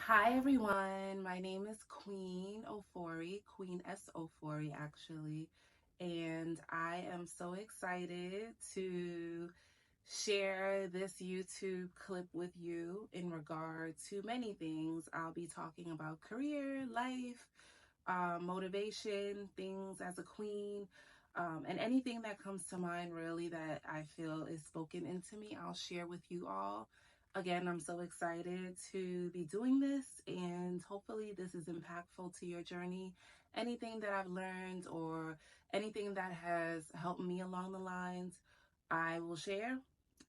Hi everyone, my name is Queen Ofori, Queen S. Ofori actually, and I am so excited to share this YouTube clip with you in regard to many things. I'll be talking about career, life, motivation, things as a queen, and anything that comes to mind really that I feel is spoken into me, I'll share with you all. Again, I'm so excited to be doing this, and hopefully, this is impactful to your journey. Anything that I've learned or anything that has helped me along the lines, I will share,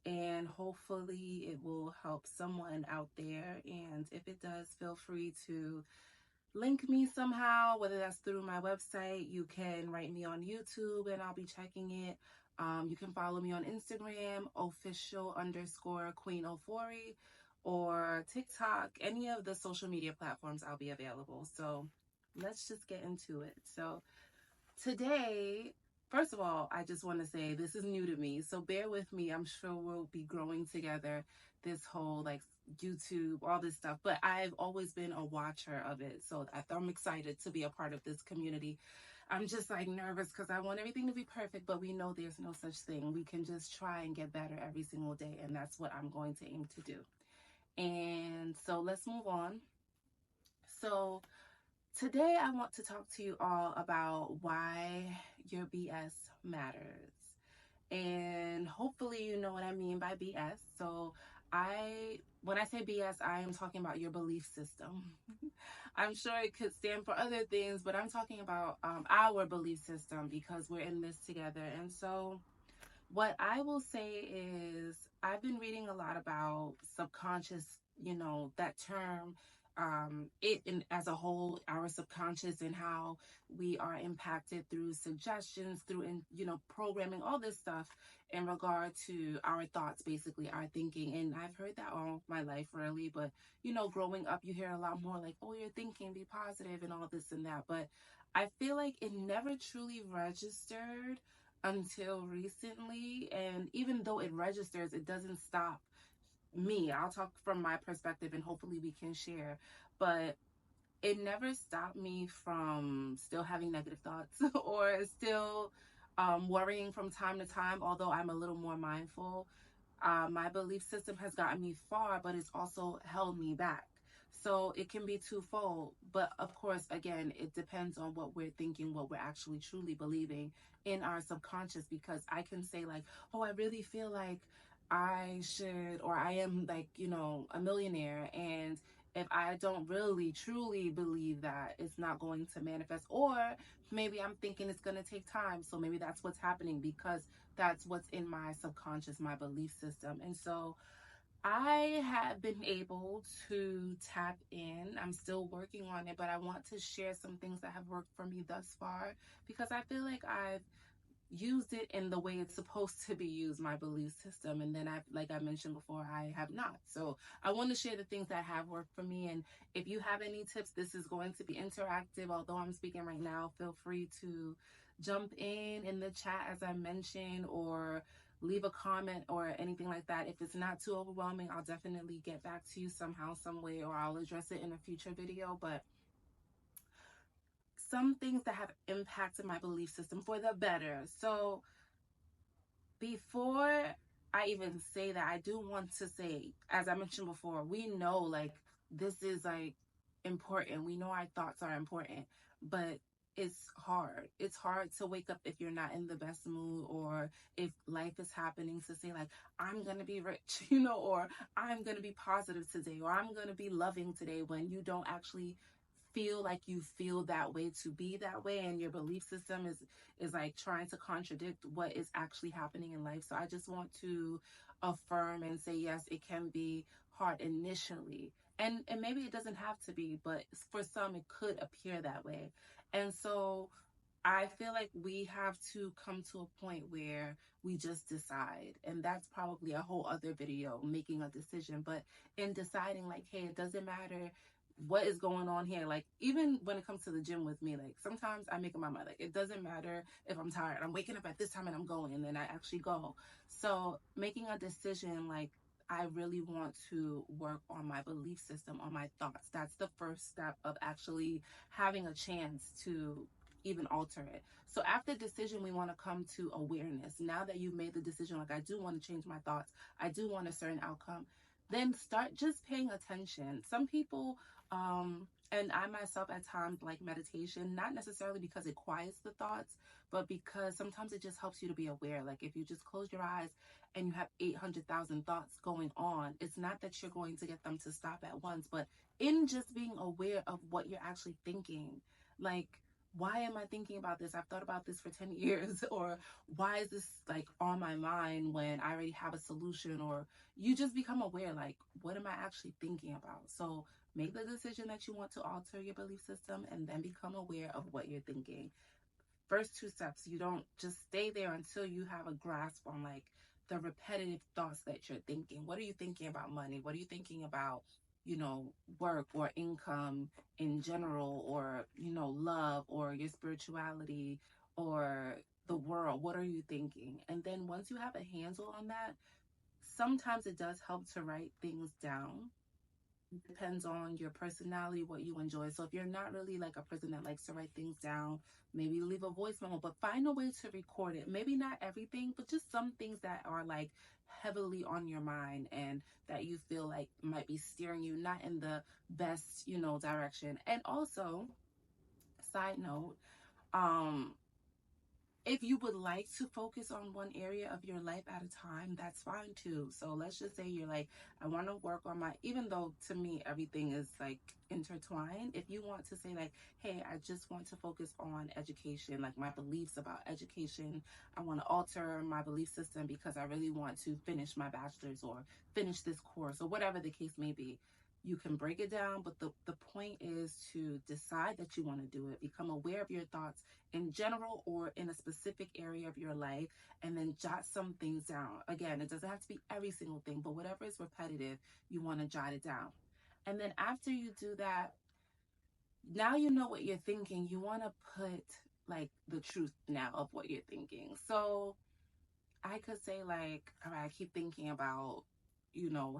and hopefully, it will help someone out there. And if it does, feel free to link me somehow, whether that's through my website. You can write me on YouTube and I'll be checking it. You can follow me on Instagram, official_Queen Ofori, or TikTok, any of the social media platforms. I'll be available. So let's just get into it. So today, first of all, I just want to say this is new to me, so bear with me. I'm sure we'll be growing together, this whole like YouTube, all this stuff, but I've always been a watcher of it, so I'm excited to be a part of this community. I'm just like nervous because I want everything to be perfect, but we know there's no such thing. We can just try and get better every single day, and that's what I'm going to aim to do. And so let's move on. So today, I want to talk to you all about why your BS matters. And hopefully, you know what I mean by BS. So, when I say BS, I am talking about your belief system. I'm sure it could stand for other things, but I'm talking about our belief system because we're in this together. And so, what I will say is, I've been reading a lot about subconscious, that term, it in, as a whole, our subconscious, and how we are impacted through suggestions, through, programming, all this stuff in regard to our thoughts, basically, our thinking. And I've heard that all my life, really. But, growing up, you hear a lot more like, oh, you're thinking, be positive, and all this and that. But I feel like it never truly registered until recently. And even though it registers, it doesn't stop me. I'll talk from my perspective and hopefully we can share. But it never stopped me from still having negative thoughts or still worrying from time to time, although I'm a little more mindful. My belief system has gotten me far, but it's also held me back. So it can be twofold. But of course, again, it depends on what we're thinking, what we're actually truly believing in our subconscious. Because I can say, like, oh, I really feel like I should, or I am like, a millionaire. And if I don't really truly believe that, it's not going to manifest. Or maybe I'm thinking it's going to take time. So maybe that's what's happening because that's what's in my subconscious, my belief system. And so I have been able to tap in. I'm still working on it, but I want to share some things that have worked for me thus far because I feel like I've used it in the way it's supposed to be used, my belief system. And then like I mentioned before, I have not. So I want to share the things that have worked for me. And if you have any tips, this is going to be interactive. Although I'm speaking right now, feel free to jump in the chat as I mentioned, or leave a comment or anything like that. If it's not too overwhelming, I'll definitely get back to you somehow, some way, or I'll address it in a future video. But some things that have impacted my belief system for the better. So before I even say that, I do want to say, as I mentioned before, we know like this is like important. We know our thoughts are important, but it's hard. It's hard to wake up if you're not in the best mood, or if life is happening, to say like, I'm going to be rich, or I'm going to be positive today, or I'm going to be loving today, when you don't actually feel like you feel that way to be that way, and your belief system is like trying to contradict what is actually happening in life. So I just want to affirm and say, yes, it can be hard initially, and maybe it doesn't have to be, but for some it could appear that way. And so I feel like we have to come to a point where we just decide, and that's probably a whole other video, making a decision. But in deciding, like, hey, it doesn't matter what is going on here. Like, even when it comes to the gym with me, like, sometimes I make up my mind, like, it doesn't matter if I'm tired, I'm waking up at this time and I'm going, and then I actually go. So making a decision, like, I really want to work on my belief system, on my thoughts. That's the first step of actually having a chance to even alter it. So after decision, we want to come to awareness. Now that you've made the decision, like I do want to change my thoughts, I do want a certain outcome, then start just paying attention. Some people, and I myself at times like meditation, not necessarily because it quiets the thoughts, but because sometimes it just helps you to be aware. Like if you just close your eyes and you have 800,000 thoughts going on, it's not that you're going to get them to stop at once, but in just being aware of what you're actually thinking, like, why am I thinking about this? I've thought about this for 10 years, or why is this like on my mind when I already have a solution? Or you just become aware, like, what am I actually thinking about? So make the decision that you want to alter your belief system and then become aware of what you're thinking. First two steps, you don't just stay there until you have a grasp on like the repetitive thoughts that you're thinking. What are you thinking about money? What are you thinking about, work or income in general, or, love or your spirituality or the world? What are you thinking? And then once you have a handle on that, sometimes it does help to write things down. Depends on your personality, what you enjoy. So if you're not really like a person that likes to write things down, maybe leave a voice memo, but find a way to record it. Maybe not everything, but just some things that are like heavily on your mind and that you feel like might be steering you not in the best, direction. And also, side note, um if you would like to focus on one area of your life at a time, that's fine too. So let's just say you're like, I want to work on even though to me everything is like intertwined. If you want to say like, hey, I just want to focus on education, like my beliefs about education, I want to alter my belief system because I really want to finish my bachelor's or finish this course or whatever the case may be. You can break it down, but the point is to decide that you want to do it, become aware of your thoughts in general or in a specific area of your life, and then jot some things down. Again, it doesn't have to be every single thing, but whatever is repetitive, you want to jot it down. And then after you do that, now you know what you're thinking. You want to put like the truth now of what you're thinking. So I could say like, all right, I keep thinking about,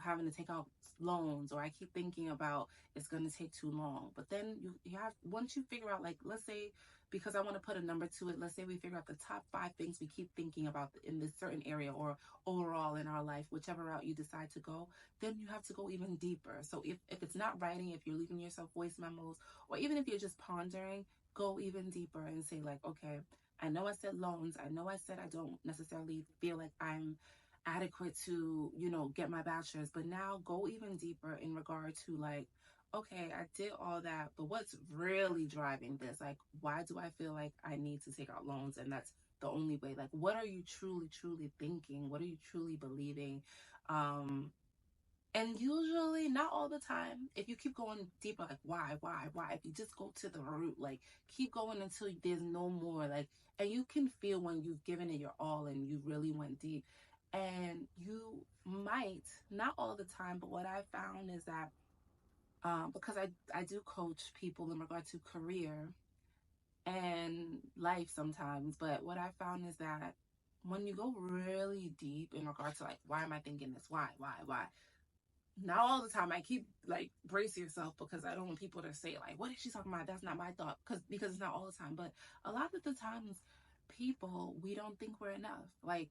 having to take out loans, or I keep thinking about it's going to take too long. But then you have, once you figure out, like, let's say, because I want to put a number to it, let's say we figure out the top 5 things we keep thinking about in this certain area or overall in our life, whichever route you decide to go, then you have to go even deeper. So if it's not writing, if you're leaving yourself voice memos, or even if you're just pondering, go even deeper and say like, okay, I know I said loans. I know I said I don't necessarily feel like I'm adequate to, get my bachelor's, but now go even deeper in regard to like, okay, I did all that, but what's really driving this? Like, why do I feel like I need to take out loans? And that's the only way. Like, what are you truly, truly thinking? What are you truly believing? And usually, not all the time, if you keep going deeper, like, why? If you just go to the root, like, keep going until there's no more, like, and you can feel when you've given it your all and you really went deep. And you might, not all the time, but what I found is that, because I do coach people in regard to career and life sometimes, but what I found is that when you go really deep in regard to like, why am I thinking this? Why? Not all the time. I keep like brace yourself because I don't want people to say like, what is she talking about? That's not my thought, because it's not all the time. But a lot of the times, people, we don't think we're enough. Like,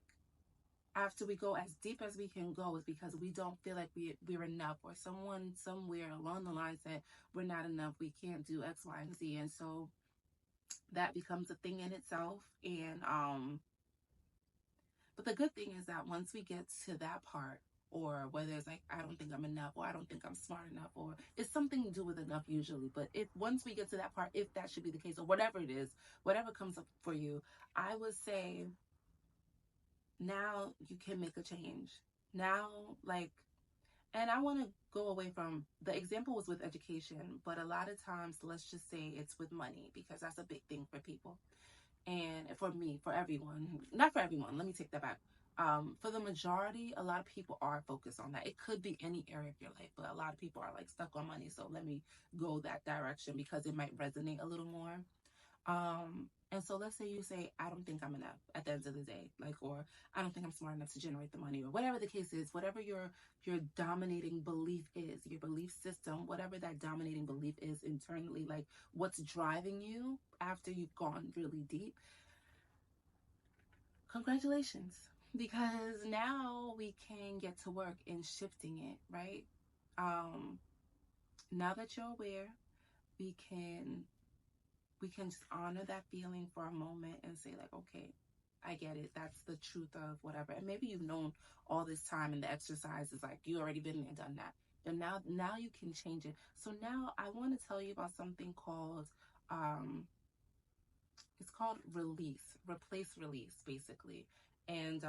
after we go as deep as we can go is because we don't feel like we're enough, or someone somewhere along the line said we're not enough, we can't do X, Y, and Z. And so that becomes a thing in itself. And but the good thing is that once we get to that part, or whether it's like, I don't think I'm enough, or I don't think I'm smart enough, or it's something to do with enough usually. But if once we get to that part, if that should be the case, or whatever it is, whatever comes up for you, I would say now you can make a change. Now, like, and I want to go away from the example was with education, but a lot of times, let's just say it's with money, because that's a big thing for people. And for me, for everyone, not for everyone, let me take that back. For the majority, a lot of people are focused on that. It could be any area of your life, but a lot of people are like stuck on money. So let me go that direction because it might resonate a little more. And so let's say you say, I don't think I'm enough at the end of the day, like, or I don't think I'm smart enough to generate the money, or whatever the case is, whatever your dominating belief is, your belief system, whatever that dominating belief is internally, like what's driving you after you've gone really deep. Congratulations, because now we can get to work in shifting it, right? Um, now that you're aware, we can just honor that feeling for a moment and say, like, okay, I get it. That's the truth of whatever. And maybe you've known all this time and the exercise is like you already been there, done that. And now you can change it. So now I want to tell you about something called it's called release, replace release, basically. And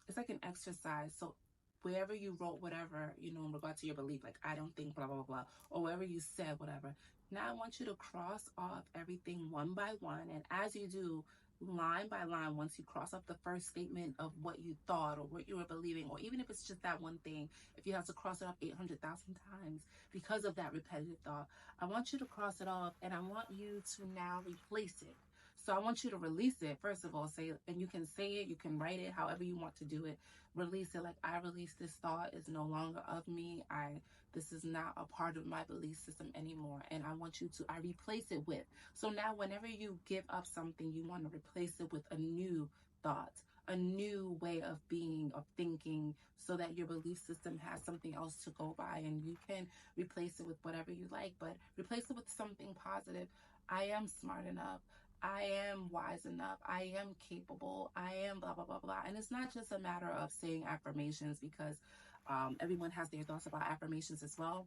it's like an exercise. So wherever you wrote whatever, in regard to your belief, like I don't think blah blah blah, or wherever you said whatever. Now I want you to cross off everything one by one, and as you do, line by line, once you cross off the first statement of what you thought or what you were believing, or even if it's just that one thing, if you have to cross it off 800,000 times because of that repetitive thought, I want you to cross it off, and I want you to now replace it. So I want you to release it, first of all, say, and you can say it, you can write it, however you want to do it. Release it, like, I release this thought, is no longer of me. This is not a part of my belief system anymore. And I want you to, I replace it with. So now whenever you give up something, you want to replace it with a new thought, a new way of being, of thinking, so that your belief system has something else to go by, and you can replace it with whatever you like, but replace it with something positive. I am smart enough. I am wise enough. I am capable. I am blah, blah, blah, blah. And it's not just a matter of saying affirmations, because everyone has their thoughts about affirmations as well.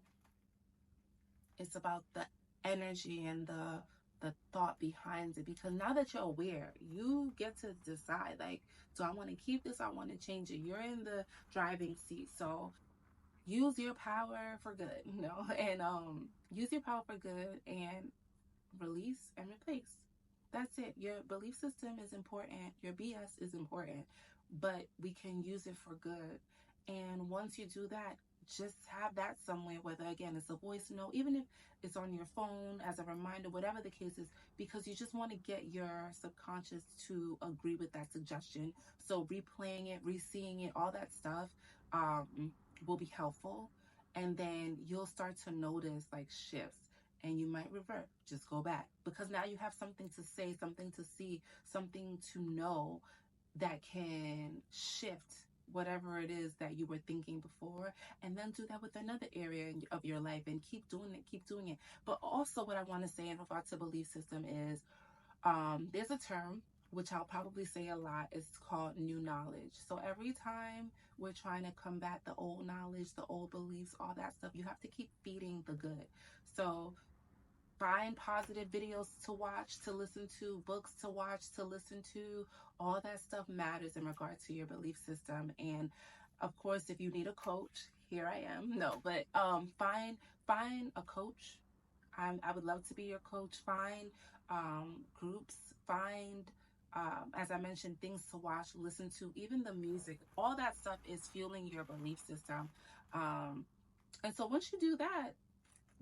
It's about the energy and the thought behind it, because now that you're aware, you get to decide, like, do I want to keep this? I want to change it. You're in the driving seat. So use your power for good, and use your power for good and release and replace. That's it. Your belief system is important. Your BS is important, but we can use it for good. And once you do that, just have that somewhere, whether again it's a voice note, even if it's on your phone as a reminder, whatever the case is, because you just want to get your subconscious to agree with that suggestion. So replaying it, re-seeing it, all that stuff will be helpful. And then you'll start to notice like shifts, and you might revert, just go back, because now you have something to say, something to see, something to know that can shift whatever it is that you were thinking before, and then do that with another area of your life, and keep doing it. But also what I want to say in regards to belief system is there's a term which I'll probably say a lot. It's called new knowledge. So every time we're trying to combat the old knowledge, the old beliefs, all that stuff, you have to keep feeding the good. So find positive videos to watch, to listen to, books to watch, to listen to. All that stuff matters in regard to your belief system. And of course, if you need a coach, here I am. No, but find a coach. I would love to be your coach. Find groups. Find, as I mentioned, things to watch, listen to, even the music. All that stuff is fueling your belief system. And so once you do that,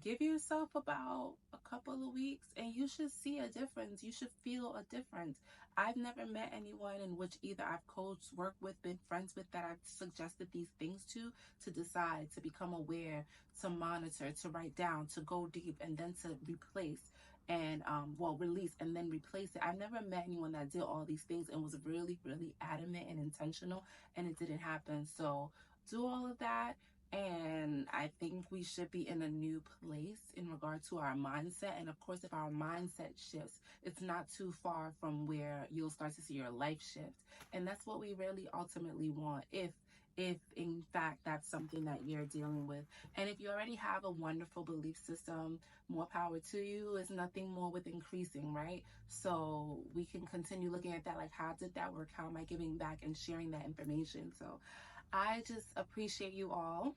give yourself about a couple of weeks and you should see a difference. You should feel a difference. I've never met anyone in which either I've coached, worked with, been friends with, that I've suggested these things to decide, to become aware, to monitor, to write down, to go deep, and then to replace and release and then replace it. I've never met anyone that did all these things and was really, really adamant and intentional, and it didn't happen. So do all of that. And I think we should be in a new place in regard to our mindset. And of course, if our mindset shifts, it's not too far from where you'll start to see your life shift. And that's what we really ultimately want, if in fact that's something that you're dealing with. And if you already have a wonderful belief system, more power to you. Is nothing more with increasing, right? So we can continue looking at that, like, how did that work? How am I giving back and sharing that information? So I just appreciate you all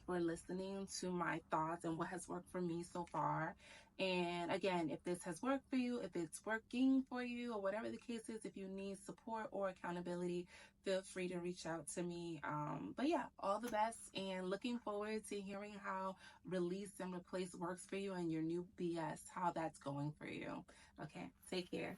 for listening to my thoughts and what has worked for me so far. And again, if this has worked for you, if it's working for you, or whatever the case is, if you need support or accountability, feel free to reach out to me. But yeah, all the best, and looking forward to hearing how release and replace works for you and your new BS, how that's going for you. Okay, take care.